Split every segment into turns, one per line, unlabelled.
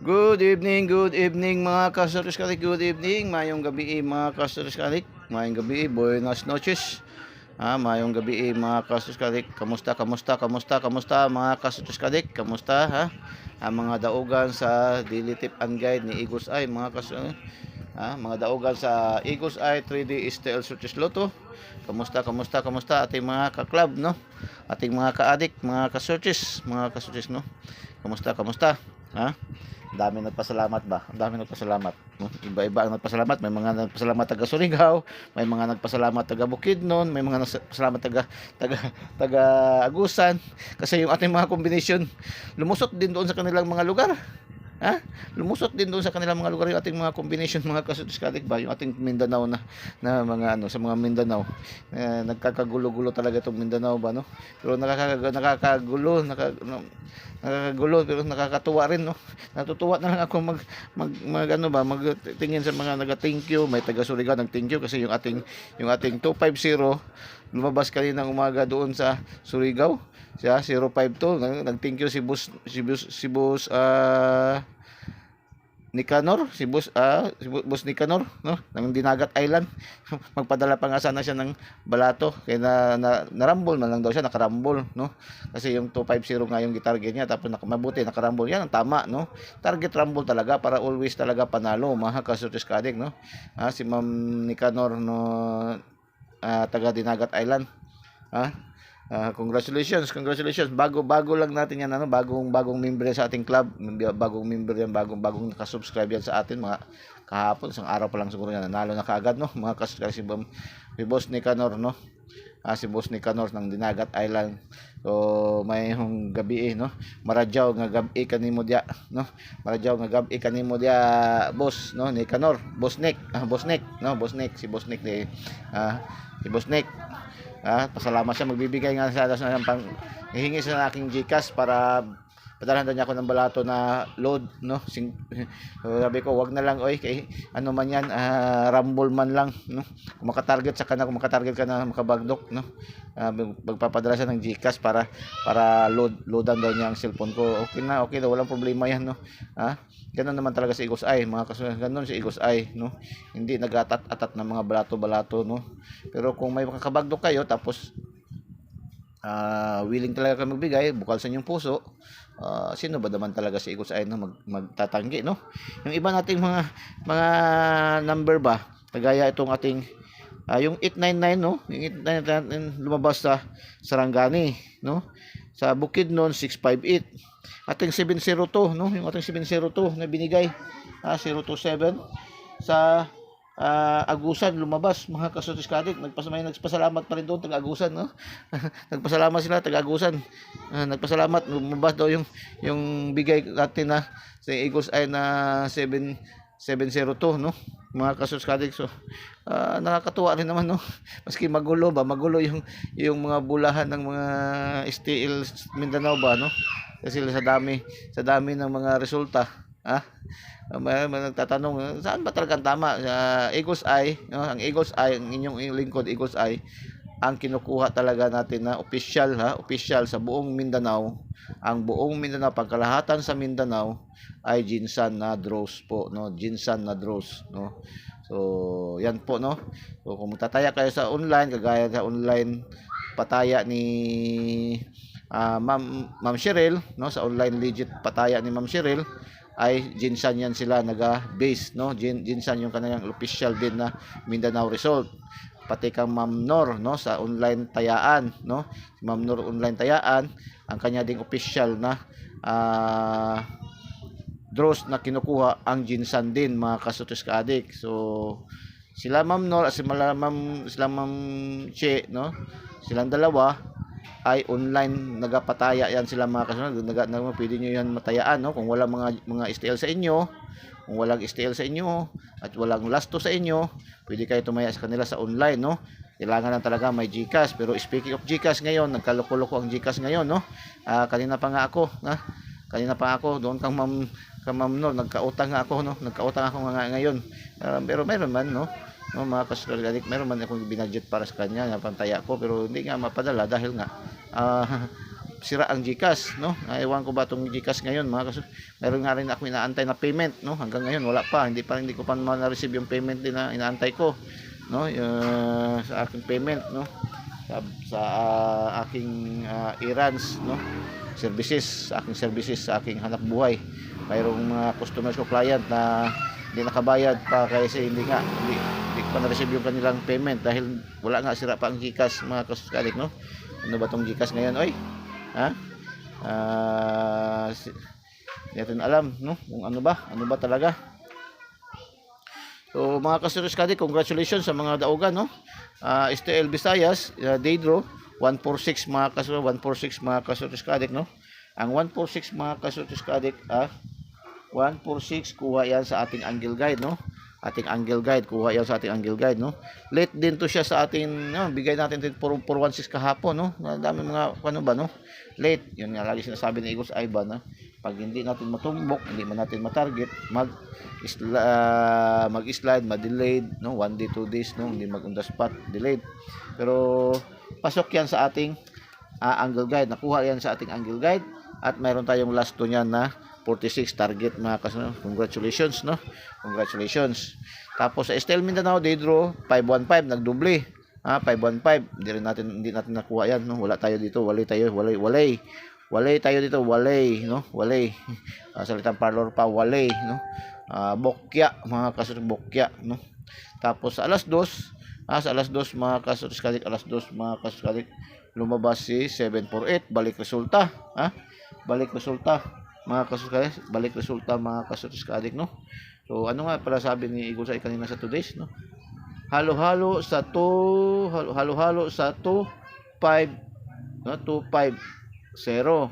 Good evening mga kasuris kalik. Good evening, mayong gabi mga kasuris kalik. Mayong gabi, buenas noches. Mayong gabi mga kasuris kalik. Kamusta mga kasuris kalik? Kamusta Ang mga daugan sa Daily Tip and Guide ni Igos Ay mga kasuris. Mga daugan sa Igos Ay 3D STL Searches Lotto. Kamusta ating mga ka-club, no? Ating mga ka-addict, mga ka-searches, no? Kamusta? Dami nagpasalamat ba? Ang dami nagpasalamat, no? Iba-iba ang nagpasalamat. May mga nagpasalamat taga Surigao, may mga nagpasalamat taga Bukidnon, may mga nagpasalamat taga Agusan kasi yung ating mga combination lumusot din doon sa kanilang mga lugar. Lumusot din doon sa kanilang mga lugar yung ating mga combination, mga kasutis-kadik ba, yung ating Mindanao na mga sa mga Mindanao. Nagkakagulo-gulo talaga itong Mindanao ba, no? Pero nakakagulo pero nakakatuwa rin, no? Natutuwa na lang ako magtingin sa mga thank you. May taga Surigao nag-thank you kasi yung ating 250 lumabas kaninang umaga doon sa Surigao. Siya 052 nag-thank you si boss Nicanor, si boss Nicanor, no, ng Dinagat Island. Magpadala pa nga sana siya ng balato kaya narambol na lang daw siya, nakarambol, no, kasi yung 250 nga yung target niya, tapos mabuti nakarambol. Yan ang tama, no, target rumble talaga para always talaga panalo, mga kasutis kadik, no. Si Ma'am Nicanor, no, taga Dinagat Island. Congratulations. Bago lang natin yan, bagong member sa ating club. Bagong member yan, bagong nakasubscribe yan sa atin, mga kahapon, isang araw pa lang siguro yan, nanalo na kaagad, no, mga kasubscribe si Boss Nicanor, no. Si Boss Nicanor ng Dinagat Island. So may hong gabi, no, maradyaw nga gabi kanimo dia, no, boss, no, Nicanor, Boss Nick, no, Boss Nick, si Boss Nick pasalamat siya, magbibigay nga sa pang hihingi sa aking GCash para padalhan niya ako ng balato na load, no. So, sabi ko wag na lang kay ano man yan, rumble man lang, no. Kung makatarget ka na makabagdok, no, magpapadala siya ng GCash para loadan daw niya ang cellphone ko. Okay na, walang problema yan, no. Ganun naman talaga si Igos Ay, mga kasunod, ganun si Igos Ay, no. Hindi nagatat-atat ng mga balato, no. Pero kung may makakabagdok kayo tapos willing talaga kayo magbigay, bukal sa inyong puso, sino ba naman talaga si Igos Ay, no, magtatanggi, no. Yung iba nating mga number ba, kagaya itong ating yung 899, no, yung 899 lumabas sa Sarangani, no. Sa Bukidnon 658. Ating 702, no, yung ating 702 na binigay, 027 sa Agusan lumabas, mga kasutis kadik. Nagpasalamat pa rin doon taga Agusan, no. Nagpasalamat sila taga Agusan. Nagpasalamat, lumabas daw yung bigay natin na sa Igos Ay na 702, no, mga kasutis kadik. So nakakatuwa rin naman, no, maski magulo yung mga bulahan ng mga STL Mindanao ba, no, kasi sa dami ng mga resulta, may nagtatanong saan ba talagang tama Igos Ay, no? Ang Igos Ay, ang inyong lingkod Igos Ay, ang kinukuha talaga natin na official sa buong Mindanao. Ang buong Mindanao, pagkalahatan sa Mindanao ay Jinsan na draws po, no, no. So yan po, no. So kung magtataya kayo sa online, kagaya sa online pataya ni Ma'am Cheryl, no, sa online legit pataya ni Ma'am Cheryl, ay Jinsan yan sila naga-base, no. Jinsan yung kanilang official din na Mindanao result. Pati kang Ma'am Nor, no, sa online tayaan, no. Si Ma'am Nor online tayaan, ang kanya ding official na draws na kinukuha ang Jinsan din, mga kasutis kaadik. So sila Ma'am Nor at sila Ma'am Che, no, silang dalawa ay online nagapataya yan sila, mga kasunod. Pwede nyo yan matayaan, no, kung wala mga STL sa inyo. Kung walang STL sa inyo at walang lasto sa inyo, pwede kayo tumaya sa kanila sa online, no. Kailangan lang talaga may GCash. Pero speaking of GCash ngayon, nagkaloko-loko ang GCash ngayon, no. Kanina pa nga ako doon kang Ma'am Nor, nagkautang ako nga ngayon. Pero meron man, no, mga kasulit, meron man akong binudget para sa kanya na pantaya ko, pero hindi nga mapadala dahil nga sira ang GCash, no? Ewan ko ba itong GCash ngayon, mga kasus. Meron nga rin ako inaantay na payment, no? Hanggang ngayon wala pa, hindi ko pa na-receive yung payment din na inaantay ko, no? Sa aking payment, no? Sa aking errands, no? Services, sa aking services, sa aking hanap buhay. Mayroong mga customers ko, client na hindi nakabayad pa kasi hindi ko pa na-receive yung kanilang payment dahil wala nga, sira pa ang GCash, mga kasuskadik, no? Ano ba tong GCash ngayon, oy? Ha? Hindi natin alam, no? Kung ano ba talaga. So mga kasuskadik, congratulations sa mga daugan, no? STL Visayas, Daydro 146 mga 146 mga kasuskadik, no? Ang 146 mga kasuskadik, 146 kuha yan sa ating angle guide, no? Ating angle guide, kuha yan sa ating angle guide, no? Late din to siya sa ating, no? Bigay natin 416 kahapon, no? Dami mga ano ba, no? Late. Yun nga lagi sinasabi ni Eagles Ivan, na pag hindi natin matumbok, hindi man natin ma-target, mag-slide, ma-delayed, no? 1 day, 2 days, no? Hindi mag-on the spot, delayed. Pero pasok yan sa ating angle guide. Nakuha yan sa ating angle guide at mayroon tayong last 2 niyan na 46 target, mga kasunod. Congratulations, no? Congratulations. Tapos sa STL Mindanao, Daydro 515 nagdoble. 515. Hindi natin nakuha yan, no? Wala tayo dito. Walay tayo dito. Walay, no? Walay. Salitang parlor pa, walay, no? Bokya, mga kasunod, bokya, no? Tapos sa alas 2, sa alas 2 mga kasuskadik, lumabas si 748, balik resulta, balik resulta mga kasuskadik, no? So ano nga pala sabi ni Eagles ay kanina sa 2 days, no? Halo-halo sa 2 5, no? 250,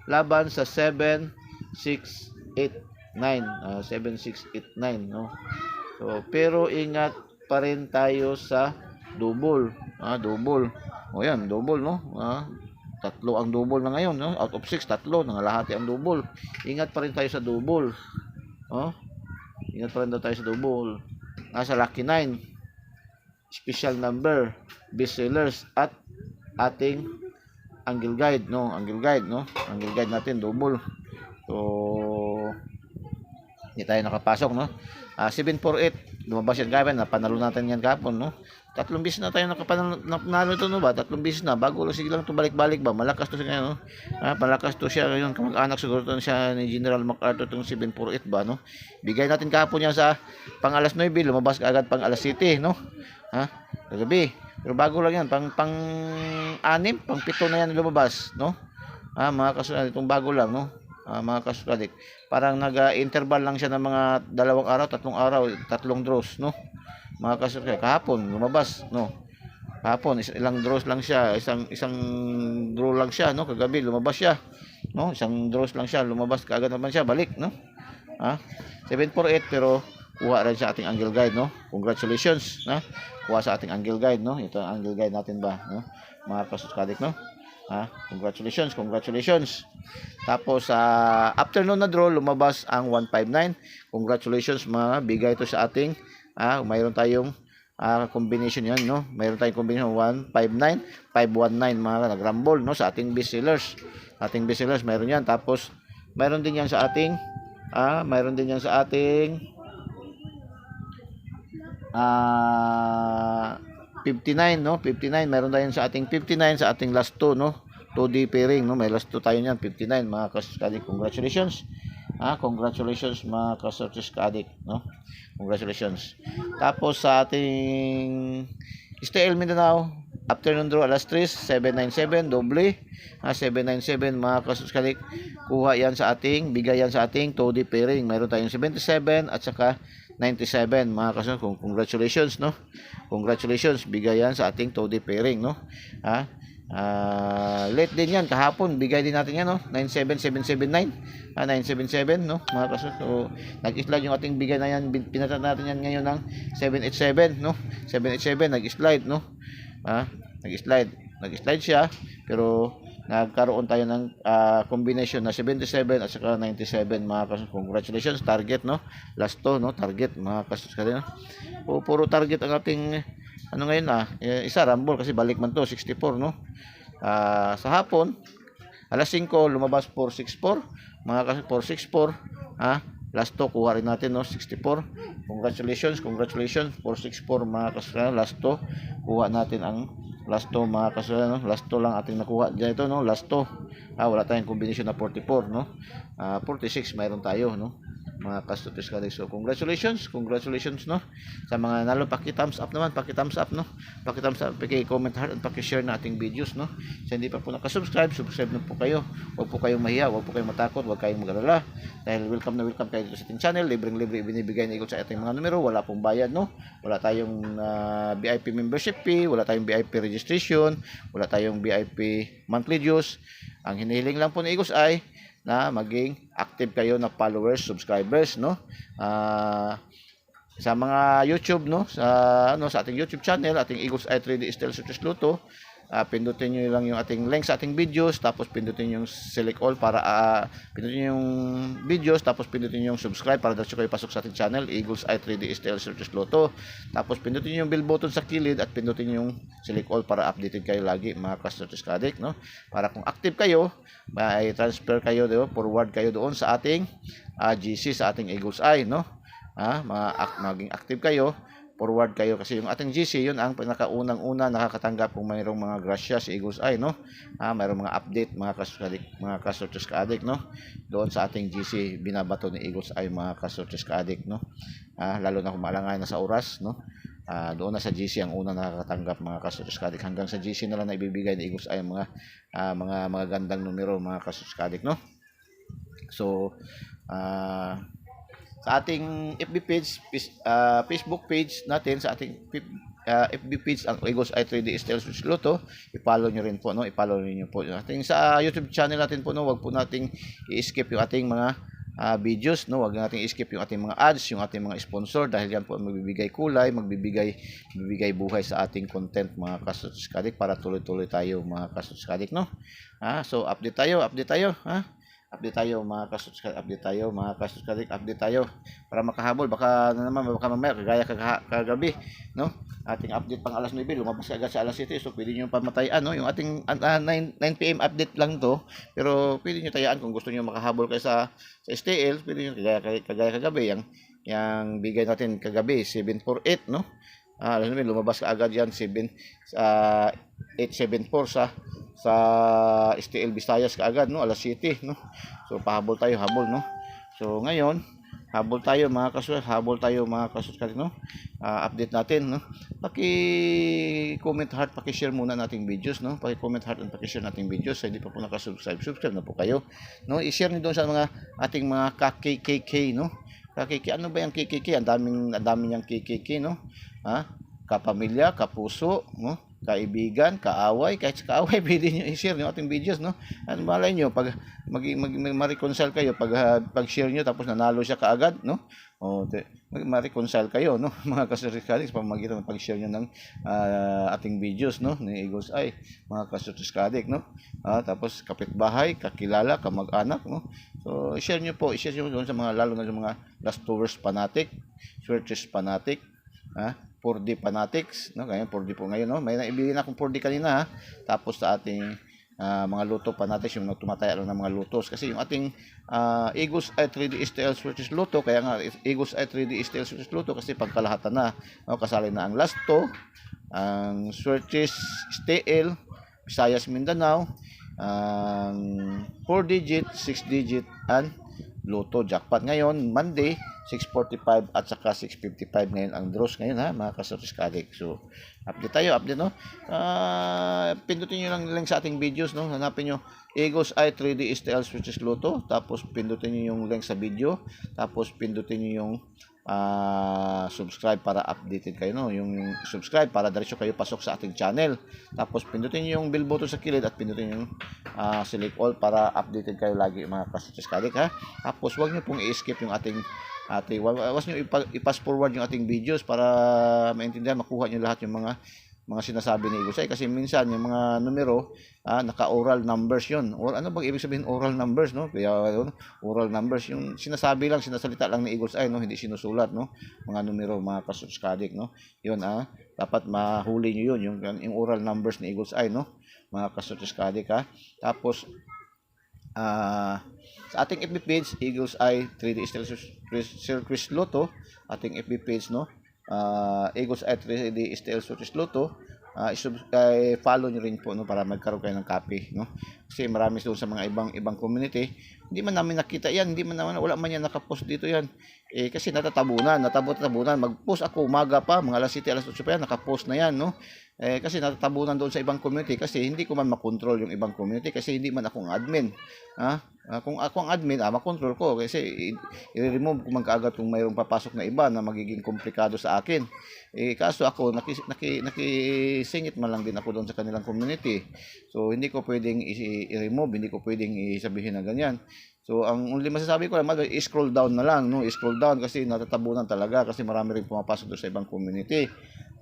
laban sa 7689, no? So pero ingat pa rin tayo sa double, double. O yan, double, no? Tatlo ang double na ngayon, no? Out of 6, tatlo, nangalahati ang double. Ingat pa rin tayo sa double. Ingat pa rin daw tayo sa double. Sa Lucky 9, special number, best sellers at ating angle guide, no? Angle guide natin double. So hindi tayo nakapasok, no? 748, lumabas yan kahapon, napanalo natin yan kahapon, no? 3 beses na tayo napanalo ito, no ba? 3 beses na, bago lang silang ito balik-balik ba? Malakas to siya, no? Malakas to siya, yun, kamag-anak siguro to siya ni General MacArthur itong 748 ba, no? Bigay natin kahapon yan sa pang alas 9, lumabas ka agad pang alas 7, no? Kagabi. Pero bago lang yan, pang 6, pang 7 na yan lumabas, no? Mga kasunod, itong bago lang, no? Mga kasukadik, parang nag-interval lang siya ng mga 2 araw, 3 araw, 3 draws, no? Mga kasukadik, kahapon lumabas, no? Kahapon ilang draws lang siya, isang draw lang siya, no? Kagabi lumabas siya, no? Isang draws lang siya, lumabas kaagad naman siya, balik, no? 748, pero kuha rin sa ating angle guide, no? Congratulations, na kuha sa ating angle guide, no? Ito ang angle guide natin ba, no? Mga kasukadik, no? Congratulations. Tapos afternoon na draw, lumabas ang 159. Congratulations, mga bigay ito sa ating mayroon tayong combination yan, no? Mayroon tayong combination 159, 519, mga nagrumble, no? Sa ating best sellers. Ating best sellers mayroon yan. Tapos mayroon din yan sa ating 59, no? 59, meron tayong sa ating 59 sa ating last 2, no? 2D pairing, no? May last 2 tayo niyan, 59, mga kasuskadik. Congratulations. Congratulations, mga kasuskadik, no? Congratulations. Tapos sa ating STL Mindanao, afternoon draw alas 3, 797 doble. 797, mga kasuskadik. Kuha yan sa ating, bigay yan sa ating 2D pairing. Meron tayong 77 at saka 97, mga kasuskadik. Congratulations, no? Congratulations, bigay yan sa ating 2D pairing, no? Late din yan, kahapon bigay din natin yan, no? 97779, 977, no? Mga kasuskadik. So nag-slide yung ating bigay na yan, pinata natin yan ngayon ng 787, no? 787 nag-slide, no? Nag-slide siya, pero nagkaroon tayo ng combination na 77 at saka 97, mga kasuskadik. Congratulations, target, no? Last 2, no? Target, mga kasuskadik, no? Puro target ang ating ano ngayon, isa rumble kasi balik man to 64, no? Sa hapon, alas 5 lumabas 464, mga 464, last 2 kuha rin natin, no, 64. Congratulations 464 mga kasulan. Last 2 kuha natin ang last 2 mga kasulan, no. Last 2 lang ating nakuha dito, no, last 2. Wala tayong combination na 44, no. 46 mayroon tayo, no, mga kastutis ka. So congratulations, no, sa mga nalo. Paki-thumbs up naman, paki-thumbs up, no, paki-thumbs up, paki-comment heart, at paki-share na ating videos, no. Sa hindi pa po nakasubscribe, subscribe na po kayo. Huwag po kayong mahiya, huwag po kayong matakot, huwag kayong mag-alala, dahil welcome na welcome kayo dito sa ating channel. Libreng-libre ibinibigay ni Eagle sa ating mga numero, wala pong bayad, no. Wala tayong VIP membership fee, wala tayong VIP registration, wala tayong VIP monthly dues. Ang hinihiling lang po ni Eagles ay na maging active kayo na followers, subscribers, no. Sa mga YouTube, no, sa ating YouTube channel, ating Eagles Eye 3D Style Switches Luto, pindutin niyo lang yung ating link sa ating videos, tapos pindutin yung select all para pindutin yung videos, tapos pindutin yung subscribe para diretso kayo pasok sa ating channel, Eagles Eye 3D Style Switches Luto. Tapos pindutin yung bell button sa kilid at pindutin yung select all para updated kayo lagi, mga ka-Switches Addict, no. Para kung active kayo, may transfer kayo, forward kayo doon sa ating GC, sa ating Eagles Eye, no. Maging active kayo, forward kayo, kasi yung ating GC yun ang pinakaunang-una nakakatanggap kung mayroong mga grasya si Eagles Eye, no. Mayroong mga update, mga ka-Switches Addict, no, doon sa ating GC binabato ni Eagles Eye, mga ka-Switches Addict, no. Lalo na kung malangay na sa oras, no. Doon na sa GC ang unang nakakatanggap, mga ka-Switches Addict. Hanggang sa GC na lang na ibibigay ni Eagles Eye mga gandang numero, mga ka-Switches Addict, no. So sa ating FB page, Facebook page natin, sa ating FB page ang Eagles Eye 3D Style Switches Luto, i-follow nyo rin po, no, i-follow niyo po ating sa YouTube channel natin po, no. Wag po nating i-skip yung ating mga videos, no. Wag nating i-skip yung ating mga ads, yung ating mga sponsor, dahil yan po magbibigay kulay, magbibigay buhay sa ating content, mga ka-Switches Addict, para tuloy-tuloy tayo, mga ka-Switches Addict, no. So update tayo, update tayo, mga ka-Switches Addict, update tayo para makahabol. Baka mamaya kagaya kagabi, no, ating update pang alas 9, lumabas agad sa alas 7, so pwede nyo pamatayan, no, yung ating 9 PM update lang to, pero pwede nyo tayaan kung gusto nyo makahabol kayo sa STL. Pwede nyo kagaya kagabi, yung bigay natin kagabi 748, no. Alas 9 lumabas ka agad yan, 874 sa STL Visayas kaagad, no, alas 7, no. So pahabol tayo, no. So ngayon, habol tayo, mga ka-Switches, no. Update natin, no. Paki-comment heart, paki-share muna nating videos, no. Paki-comment heart and paki-share nating videos. Sa hindi pa po nakasubscribe, subscribe na po kayo, no. I-share niyo doon sa mga ating mga KKK, no. KKK, ano ba yung KKK? Ang daming yang KKK, no. Kapamilya, kapuso, no, kaibigan, kaaway, kahit sa kaaway pwede nyo i-share yung ating videos, no. Ano malay nyo, pag ma-reconcile kayo, pag-share nyo, tapos nanalo siya kaagad, no. Ma-reconcile kayo, no, mga ka-Switches Addict, pamagitan ng pag-share nyo ng ating videos, no, ni Eagles Eye, mga ka-Switches Addict, no. Tapos kapitbahay, kakilala, kamag-anak, no. So i-share nyo doon sa mga, lalo na sa mga Last Tours fanatic, Switches fanatic, 4D fanatics, no. Kaya 4D po ngayon, no. May naibili na akong 4D kanina, tapos sa ating mga luto fanatics, yung tumataya lang ng mga lutos, kasi yung ating Eagles Eye 3D Style Switches Luto, kaya nga Eagles Eye 3D Style Switches Luto, kasi pagkalahatan na, no. Kasali na ang last 2, ang Switches STL Visayas Mindanao, ang 4 digit, 6 digit, and Luto Jackpot. Ngayon Monday 6:45 at saka 6:55 ngayon ang draws ngayon, mga ka-Switches Addict. So update tayo, no. Pindutin niyo lang link sa ating videos, no. Hanapin niyo Eagles Eye 3D Style Switches Luto, tapos pindutin niyo yung link sa video, tapos pindutin niyo yung subscribe para updated kayo, no. Yung subscribe para diretso kayo pasok sa ating channel, tapos pindutin niyo yung bell button sa kilid at pindutin yung select all para updated kayo lagi, mga ka-Switches Addict, Tapos wag niyo pong i-skip yung ating wag niyo i-pass forward yung ating videos para maintindihan, makuha niyo lahat yung mga sinasabi ni Eagles Eye, kasi minsan yung mga numero naka-oral numbers yun. Or ano bang ibig sabihin oral numbers, no? Kaya oral numbers yung sinasalita lang ni Eagles Eye, no, hindi sinusulat, no, mga numero, mga ka-Switches Addict, no. Yun dapat mahuli niyo yun, yung oral numbers ni Eagles Eye, no. mga kasutuskade ka. Tapos sa ating FB page, Eagles Eye 3D Steel Circus Lotto, ating FB page, no? Eagles Eye 3D Steel Circus Lotto, follow nyo rin po, no, para magkaroon kayo ng copy, no? Kasi marami doon sa mga ibang community, hindi man namin nakita yan, hindi man naman, wala man yan nakapost dito yan. Kasi natatabunan, mag-post ako umaga pa, mga alas 7, alas 8 pa yan, nakapost na yan, no? Kasi natatabunan doon sa ibang community, kasi hindi ko man makontrol yung ibang community, kasi hindi man akong admin. Kung ako ang admin, makontrol ko, kasi i-remove ko man kaagad kung mayroong papasok na iba na magiging komplikado sa akin. Kaso ako, nakisingit man lang din ako doon sa kanilang community. So, hindi ko pwedeng i-remove, hindi ko pwedeng isabihin na ganyan. So, ang only masasabi ko naman, i-scroll down na lang, no? I-scroll down kasi natatabunan talaga, kasi marami rin pumapasok doon sa ibang community.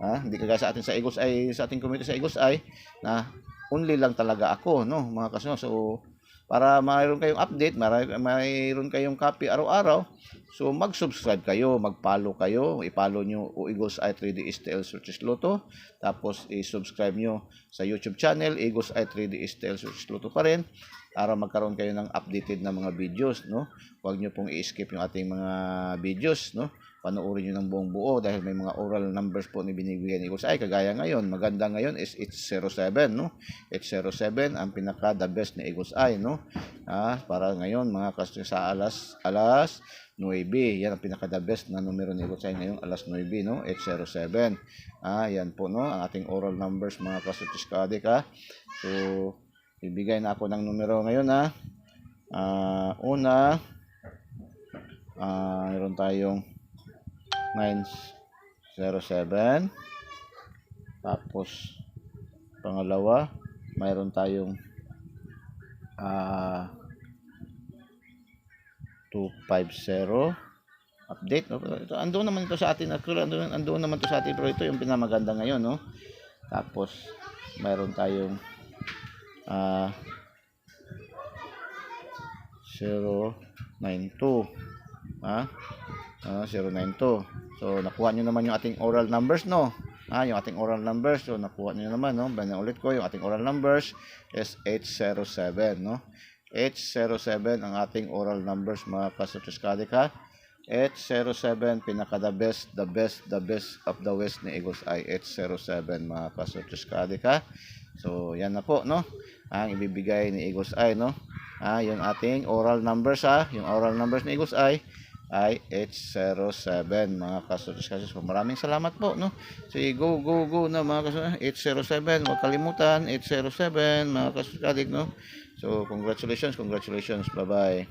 Hindi kagaya sa atin sa Eagles Eye, sa ating community sa Eagles Eye, na only lang talaga ako, no, mga kasino. So, para mayroon kayong update, mayroon kayong copy araw-araw, so mag-subscribe kayo, mag-follow kayo, i-follow nyo Eagles Eye 3D STL Searches Lotto, tapos i-subscribe nyo sa YouTube channel, Eagles Eye 3D STL Searches Lotto pa rin, para magkaroon kayo ng updated na mga videos, no? Huwag nyo pong i-skip yung ating mga videos, no? Panoorin nyo ng buong buo dahil may mga oral numbers po ni binibigyan ni Eagles Eye. Kagaya ngayon, maganda ngayon is 807, no? 807 ang pinaka the best ni Eagles Eye, no? Para ngayon mga sa alas 9, yan ang pinaka the best na numero ni Eagles Eye ngayon, alas 9, no? 807. Yan po, no? Ang ating oral numbers mga kasutuskade ka. So, bibigay na ako ng numero ngayon, una, meron tayong 907. Tapos pangalawa, mayroon tayong 250. Update, no? Ito, andoon naman ito sa atin. Actually, andoon naman ito sa atin, pero ito yung pinamaganda ngayon, no? Tapos mayroon tayong 092. 092. So, nakuha nyo naman yung ating oral numbers, no? Yung ating oral numbers. So, nakuha nyo naman, no? Ulit ko, yung ating oral numbers is 807, no? 807 ang ating oral numbers, mga kasutuskade ka. 807, pinaka the best of the West ni Eagles Eye. 807, mga kasutuskade ka. So, yan na po, no? Ang ibibigay ni Eagles Eye, no? Yung ating oral numbers, yung oral numbers ni Eagles Eye ay 807, mga kasutuskade. So, maraming salamat po, no? Sige, go na, mga kasutuskade. 807, huwag kalimutan, 807, mga kasutuskade, no? So, congratulations, bye-bye.